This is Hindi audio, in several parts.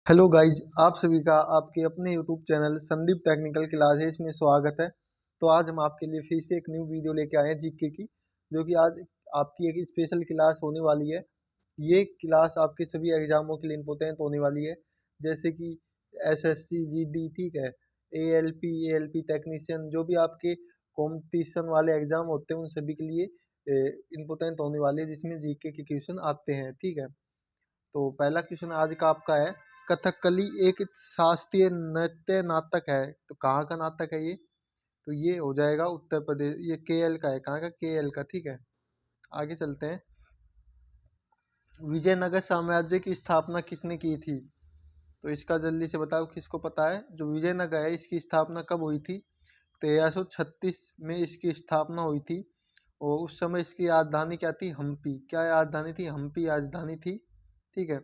हेलो गाइज, आप सभी का आपके अपने YouTube channel Sandeep technical classes में स्वागत है। तो आज हम आपके लिए फिर से एक न्यू वीडियो लेके आए हैं जीके की, जो कि आज आपकी एक स्पेशल क्लास होने वाली है। ये क्लास आपके सभी एग्जामों के लिए इम्पोर्टेंट होने वाली है, जैसे कि एसएससी जीडी, ठीक है, एएलपी टेक्नीशियन, जो भी आपके कॉम्पिटिशन वाले एग्जाम होते हैं उन सभी के लिए इम्पोर्टेंट होने वाली है, जिसमें जीके के क्वेश्चन आते हैं। ठीक है, तो पहला क्वेश्चन आज का आपका है, कथकली एक शास्त्रीय नृत्य नाटक है, तो कहाँ का नाटक है ये? तो ये हो जाएगा उत्तर प्रदेश, ये केएल का है। कहाँ का? केएल का। ठीक है, आगे चलते हैं। विजयनगर साम्राज्य की स्थापना किसने की थी? तो इसका जल्दी से बताओ, किसको पता है? जो विजयनगर है इसकी स्थापना कब हुई थी? 1336 में इसकी स्थापना हुई थी, और उस समय इसकी राजधानी क्या थी? हम्पी। क्या राजधानी थी? हम्पी राजधानी थी। ठीक है,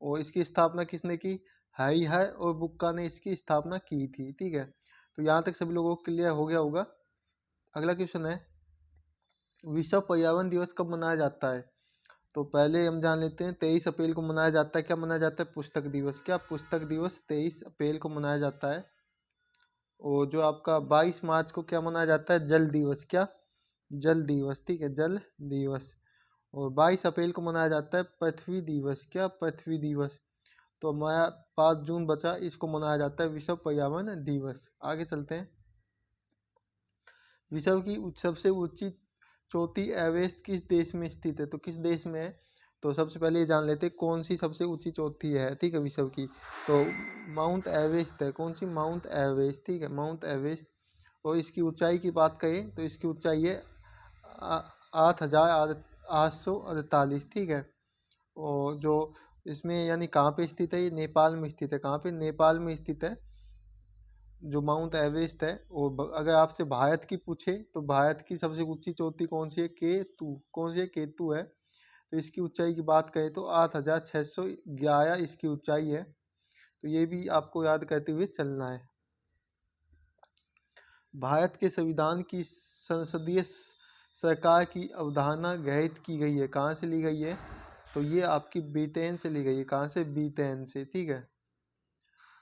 और इसकी स्थापना किसने की? हरिहर और बुक्का ने इसकी स्थापना की थी। ठीक है, तो यहाँ तक सभी लोगों को क्लियर हो गया होगा। अगला क्वेश्चन है, विश्व पर्यावरण दिवस कब मनाया जाता है? तो पहले हम जान लेते हैं, 23 अप्रैल को मनाया जाता है। क्या मनाया जाता है? पुस्तक दिवस। क्या? पुस्तक दिवस 23 अप्रैल को मनाया जाता है। और जो आपका 22 मार्च को क्या मनाया जाता है? जल दिवस। क्या? जल दिवस। ठीक है, जल दिवस। और 22 अप्रैल को मनाया जाता है पृथ्वी दिवस। क्या? पृथ्वी दिवस। तो हमारा 5 जून बचा, इसको मनाया जाता है विश्व पर्यावरण दिवस। आगे चलते हैं। विश्व की सबसे ऊंची चोटी एवरेस्ट किस देश में स्थित है? तो किस देश में है? तो सबसे पहले ये जान लेते हैं कौन सी सबसे ऊंची चोटी है। ठीक है, विश्व की। तो माउंट एवरेस्ट है। कौन सी? Mount Everest. ठीक है, माउंट एवरेस्ट। और इसकी ऊंचाई की बात करें तो इसकी ऊंचाई है 8,848। ठीक है, और जो इसमें यानी कहाँ पे स्थित है? ये नेपाल में स्थित है। कहाँ पे? नेपाल में स्थित है जो माउंट एवरेस्ट है। और अगर आपसे भारत की पूछे तो भारत की सबसे ऊंची चोटी कौन सी है? केतु। कौन सी है? केतु है। तो इसकी ऊंचाई की बात करें तो 8,611 इसकी ऊंचाई है। तो ये भी आपको याद करते हुए चलना है। भारत के संविधान की संसदीय सरकार की अवधारणा ग्रहित की गई है। कहाँ से ली गई है? तो ये आपकी ब्रिटेन से ली गई है। कहाँ से? ब्रिटेन से। ठीक है,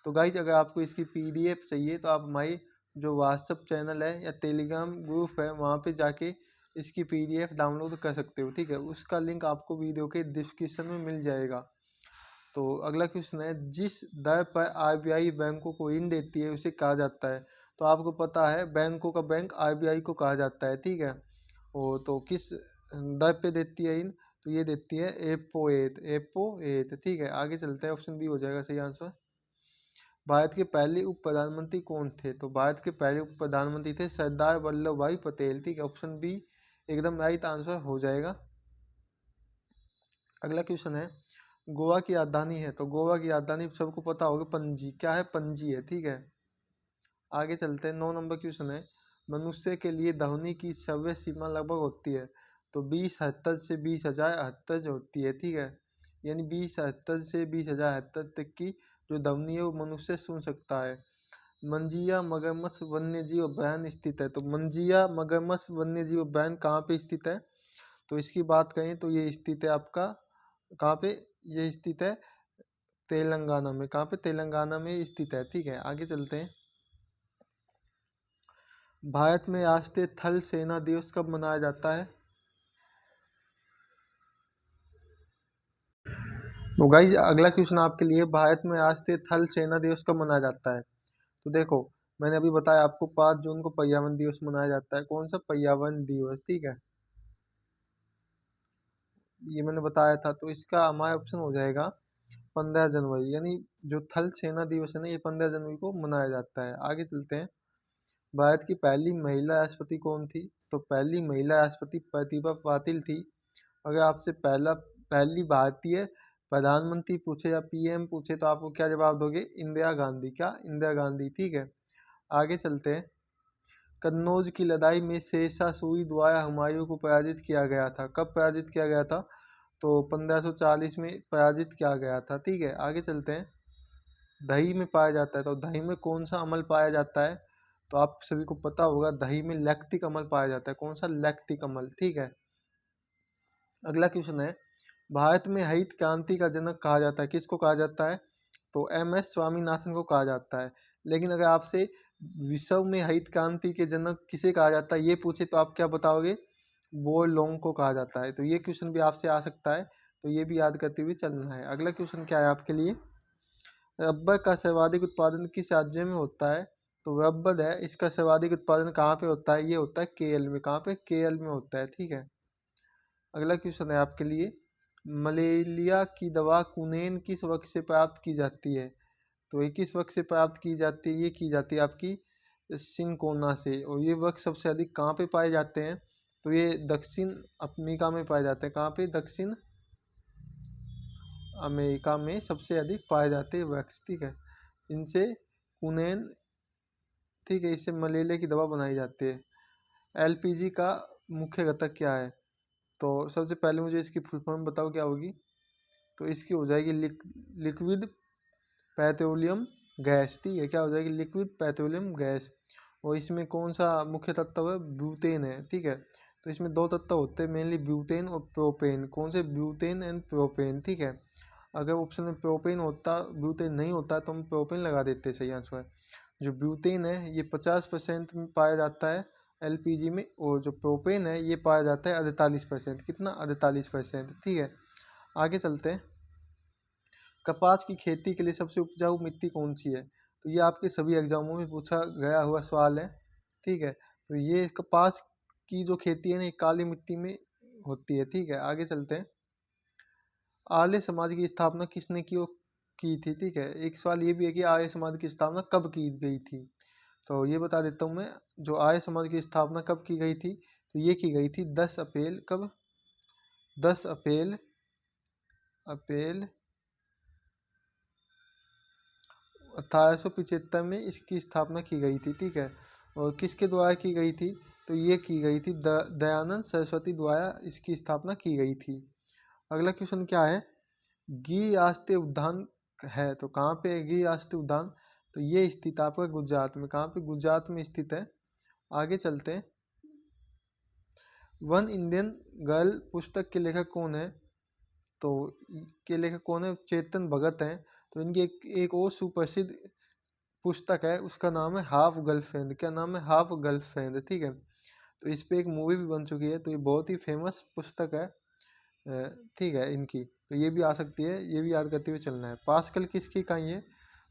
तो गाइज अगर आपको इसकी पीडीएफ चाहिए तो आप हमारी जो व्हाट्सअप चैनल है या टेलीग्राम ग्रुप है वहाँ पे जाके इसकी पीडीएफ डाउनलोड कर सकते हो। ठीक है, उसका लिंक आपको वीडियो के डिस्क्रिप्शन में मिल जाएगा। तो अगला क्वेश्चन है, जिस दर पर आरबीआई बैंकों को ऋण देती है उसे कहा जाता है? तो आपको पता है बैंकों का बैंक आरबीआई को कहा जाता है। ठीक है, वो तो किस दर पे देती है ऋण? तो ये देती है एपो एट। Apo eight. ठीक है, आगे चलते हैं। ऑप्शन बी हो जाएगा सही आंसर। भारत के पहले उप प्रधानमंत्री कौन थे? तो भारत के पहले उप प्रधानमंत्री थे सरदार वल्लभ भाई पटेल। ठीक है, ऑप्शन बी एकदम राइट आंसर हो जाएगा। अगला क्वेश्चन है, गोवा की राजधानी है, तो गोवा की राजधानी सबको पता होगा पणजी। क्या है? पणजी है। ठीक है, आगे चलते हैं। 9 नंबर क्वेश्चन है, मनुष्य के लिए ध्वनि की श्रव्य सीमा लगभग होती है? तो 20 हर्ट्ज से 20,000 हर्ट्ज होती है। ठीक है, यानी 20 हर्ट्ज से 20,000 हर्ट्ज तक की जो ध्वनि है वो मनुष्य सुन सकता है। मंजिया मगरमच्छ वन्य जीव उद्यान स्थित है? तो मंजिया मगरमच्छ वन्य जीव उद्यान कहाँ पे स्थित है? तो इसकी बात करें तो ये स्थित है आपका कहाँ पे? ये स्थित है तेलंगाना में। कहाँ पे? तेलंगाना में स्थित है। ठीक है, आगे चलते हैं। भारत में राष्ट्रीय थल सेना दिवस कब मनाया जाता है? तो गाइज अगला क्वेश्चन आपके लिए, भारत में राष्ट्रीय थल सेना दिवस कब मनाया जाता है? तो देखो, मैंने अभी बताया आपको 5 जून को पर्यावरण दिवस मनाया जाता है। कौन सा? पर्यावरण दिवस। ठीक है, ये मैंने बताया था। तो इसका हमारा ऑप्शन हो जाएगा 15 जनवरी, यानी जो थल सेना दिवस है ना, ये 15 जनवरी को मनाया जाता है। आगे चलते हैं। भारत की पहली महिला राष्ट्रपति कौन थी? तो पहली महिला राष्ट्रपति प्रतिभा पाटिल थी। अगर आपसे पहली भारतीय प्रधानमंत्री पूछे या पीएम पूछे तो आपको क्या जवाब दोगे? इंदिरा गांधी। क्या? इंदिरा गांधी। ठीक है, आगे चलते हैं। कन्नौज की लड़ाई में शेरशाह सूरी द्वारा हुमायूं को पराजित किया गया था। कब पराजित किया गया था? तो 1540 में पराजित किया गया था। ठीक है, आगे चलते हैं। दही में पाया जाता है, तो दही में कौन सा अम्ल पाया जाता है? तो आप सभी को पता होगा दही में लैक्टिक अम्ल पाया जाता है। कौन सा? लैक्टिक अम्ल। ठीक है, अगला क्वेश्चन है, भारत में हरित क्रांति का जनक कहा जाता है? किसको कहा जाता है? तो MS स्वामीनाथन को कहा जाता है। लेकिन अगर आपसे विश्व में हरित क्रांति के जनक किसे कहा जाता है ये पूछे तो आप क्या बताओगे? वो लोंग को कहा जाता है। तो ये क्वेश्चन भी आपसे आ सकता है, तो ये भी याद करते हुए चलना है। अगला क्वेश्चन क्या है आपके लिए? रबर का सर्वाधिक उत्पादन किस राज्य में होता है? तो रबर है, इसका सर्वाधिक उत्पादन कहाँ पे होता है? ये होता है केरल में। कहाँ पे? केरल में होता है। ठीक है। अगला क्वेश्चन है आपके लिए, मलेरिया की दवा कुनैन किस वृक्ष से प्राप्त की जाती है? तो ये किस वृक्ष से प्राप्त की जाती है? ये की जाती है आपकी सिंकोना से। और ये वृक्ष सबसे अधिक कहाँ पे पाए जाते हैं? तो ये दक्षिण अफ्रीका में पाए जाते हैं। कहाँ पे? दक्षिण अमेरिका में सबसे अधिक पाए जाते हैं वृक्ष। ठीक है। इनसे कुनैन, ठीक है, इससे मलेरिया की दवा बनाई जाती है। LPG का मुख्य घटक क्या है? तो सबसे पहले मुझे इसकी फुल फॉर्म बताओ क्या होगी? तो इसकी हो जाएगी लिक्विड पेट्रोलियम गैस। ठीक है, क्या हो जाएगी? Liquid petroleum gas. और इसमें कौन सा मुख्य तत्व है? ब्यूटेन है। ठीक है। तो इसमें दो तत्व होते हैं मेनली, ब्यूटेन और प्रोपेन। कौन से? Butane and propane. ठीक है। अगर ऑप्शन में प्रोपेन होता, ब्यूटेन नहीं होता तो हम प्रोपेन लगा देते। सही आंसर है। जो ब्यूटेन है ये 50% में पाया जाता है LPG में, और जो प्रोपेन है ये पाया जाता है 48%। कितना? 48%। ठीक है। आगे चलते हैं। कपास की खेती के लिए सबसे उपजाऊ मिट्टी कौन सी है? तो ये आपके सभी एग्जामों में पूछा गया हुआ सवाल है। ठीक है। तो ये कपास की जो खेती है ना, ये काली मिट्टी में होती है। ठीक है। आगे चलते हैं। आर्य समाज की स्थापना किसने की थी? ठीक है। एक सवाल ये भी है कि आर्य समाज की स्थापना कब की गई थी? तो ये बता देता हूँ मैं, जो आर्य समाज की स्थापना कब की गई थी? तो ये की गई थी 10 अप्रैल। कब? 10 अप्रैल अप्रैल 1875 में इसकी स्थापना की गई थी। ठीक है। और किसके द्वारा की गई थी? तो ये की गई थी दयानंद सरस्वती द्वारा इसकी स्थापना की गई थी। अगला क्वेश्चन क्या है? गिर राष्ट्रीय उद्यान है, तो कहाँ पे है गिर राष्ट्रीय उद्यान? तो ये स्थित आपका गुजरात में। कहाँ पे? गुजरात में स्थित है। आगे चलते हैं। वन इंडियन गर्ल पुस्तक के लेखक कौन है? तो के लेखक कौन है? चेतन भगत हैं। तो इनकी एक और सुप्रसिद्ध पुस्तक है, उसका नाम है हाफ गर्लफ्रेंड। क्या नाम है? Half girlfriend. ठीक है। तो इस पे एक मूवी भी बन चुकी है। तो ये बहुत ही फेमस पुस्तक है। ठीक है इनकी। तो ये भी आ सकती है, ये भी याद करते हुए चलना है। पास्कल किसकी इकाई है?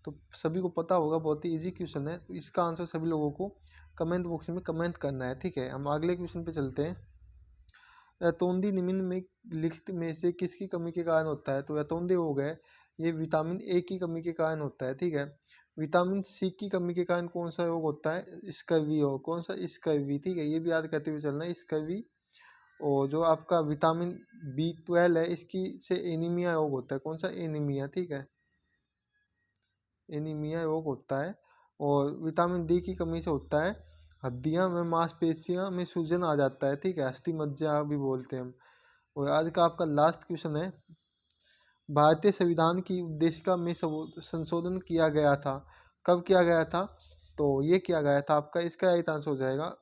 तो सभी को पता होगा, बहुत ही इजी क्वेश्चन है। तो इसका आंसर सभी लोगों को कमेंट बॉक्स में कमेंट करना है। ठीक है। हम अगले क्वेश्चन पे चलते हैं। रतौंधी निम्न में लिखित में से किसकी कमी के कारण होता है? तो रतौंधी हो गए, ये विटामिन A की कमी के कारण होता है। ठीक है। विटामिन C की कमी के कारण कौन सा रोग होता है? स्कर्वी हो। कौन सा? स्कर्वी। ठीक है। ये भी याद करते हुए चलना है, स्कर्वी। और जो आपका विटामिन B12 है, इसकी से एनीमिया रोग होता है। कौन सा? एनीमिया। ठीक है। एनीमिया रोग होता है। और विटामिन D की कमी से होता है हड्डियां में मांसपेशियां में सूजन आ जाता है। ठीक है। अस्थि मज्जा भी बोलते हैं हम। और आज का आपका लास्ट क्वेश्चन है, भारतीय संविधान की उद्देशिका में संशोधन किया गया था। कब किया गया था? तो ये किया गया था आपका, इसका राइट आंसर हो जाएगा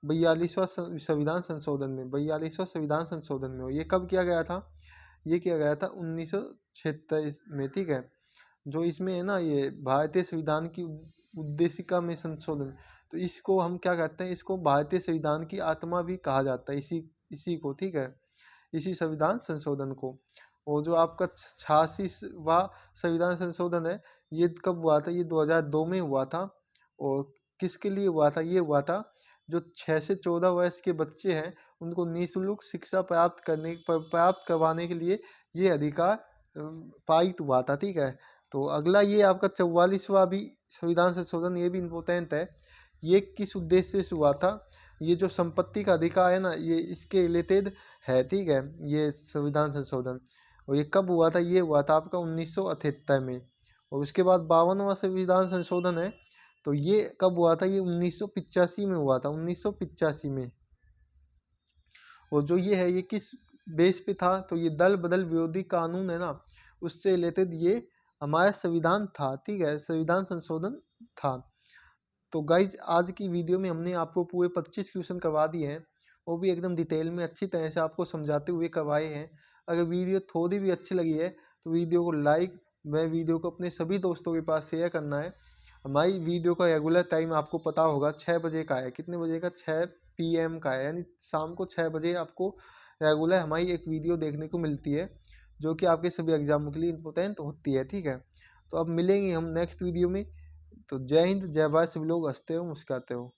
42वां संविधान संशोधन में। 42वां संविधान संशोधन में। और ये कब किया गया था? ये किया गया था 1946 में। ठीक है। जो इसमें है ना, ये भारतीय संविधान की उद्देशिका में संशोधन, तो इसको हम क्या कहते हैं? इसको भारतीय संविधान की आत्मा भी कहा जाता है, इसी इसी को। ठीक है। इसी संविधान संशोधन को। और जो आपका 86वां संविधान संशोधन है, ये कब हुआ था? ये 2002 में हुआ था। और किसके लिए हुआ था? ये हुआ था जो 6 से 14 वर्ष के बच्चे हैं, उनको निःशुल्क शिक्षा प्राप्त करवाने के लिए ये अधिकार पारित हुआ था। ठीक है। तो अगला ये आपका 44वां भी संविधान संशोधन, ये भी इम्पोर्टेंट है। ये किस उद्देश्य से हुआ था? ये जो संपत्ति का अधिकार है ना, ये इसके रिलेटेड है। ठीक है। ये संविधान संशोधन। और ये कब हुआ था? ये हुआ था आपका 1978 में। और उसके बाद 52वां संविधान संशोधन है, तो ये कब हुआ था? ये 1985 में हुआ था। 1985 में। और जो ये है, ये किस बेस पे था? तो ये दल बदल विरोधी कानून है ना, उससे रिलेटेड ये हमारा संविधान था। ठीक है। संविधान संशोधन था। तो गाइज आज की वीडियो में हमने आपको पूरे 25 क्वेश्चन करवा दिए हैं, वो भी एकदम डिटेल में अच्छी तरह से आपको समझाते हुए करवाए हैं। अगर वीडियो थोड़ी भी अच्छी लगी है तो वीडियो को लाइक, वह वीडियो को अपने सभी दोस्तों के पास शेयर करना है। हमारी वीडियो का रेगुलर टाइम आपको पता होगा 6 बजे का है। कितने बजे का? 6 PM का है, यानी शाम को 6 बजे आपको रेगुलर हमारी एक वीडियो देखने को मिलती है, जो कि आपके सभी एग्जामों के लिए इम्पोर्टेंट होती है। ठीक है, तो अब मिलेंगे हम नेक्स्ट वीडियो में। तो जय हिंद, जय भारत, सभी लोग हंसते हो मुस्कुराते हो।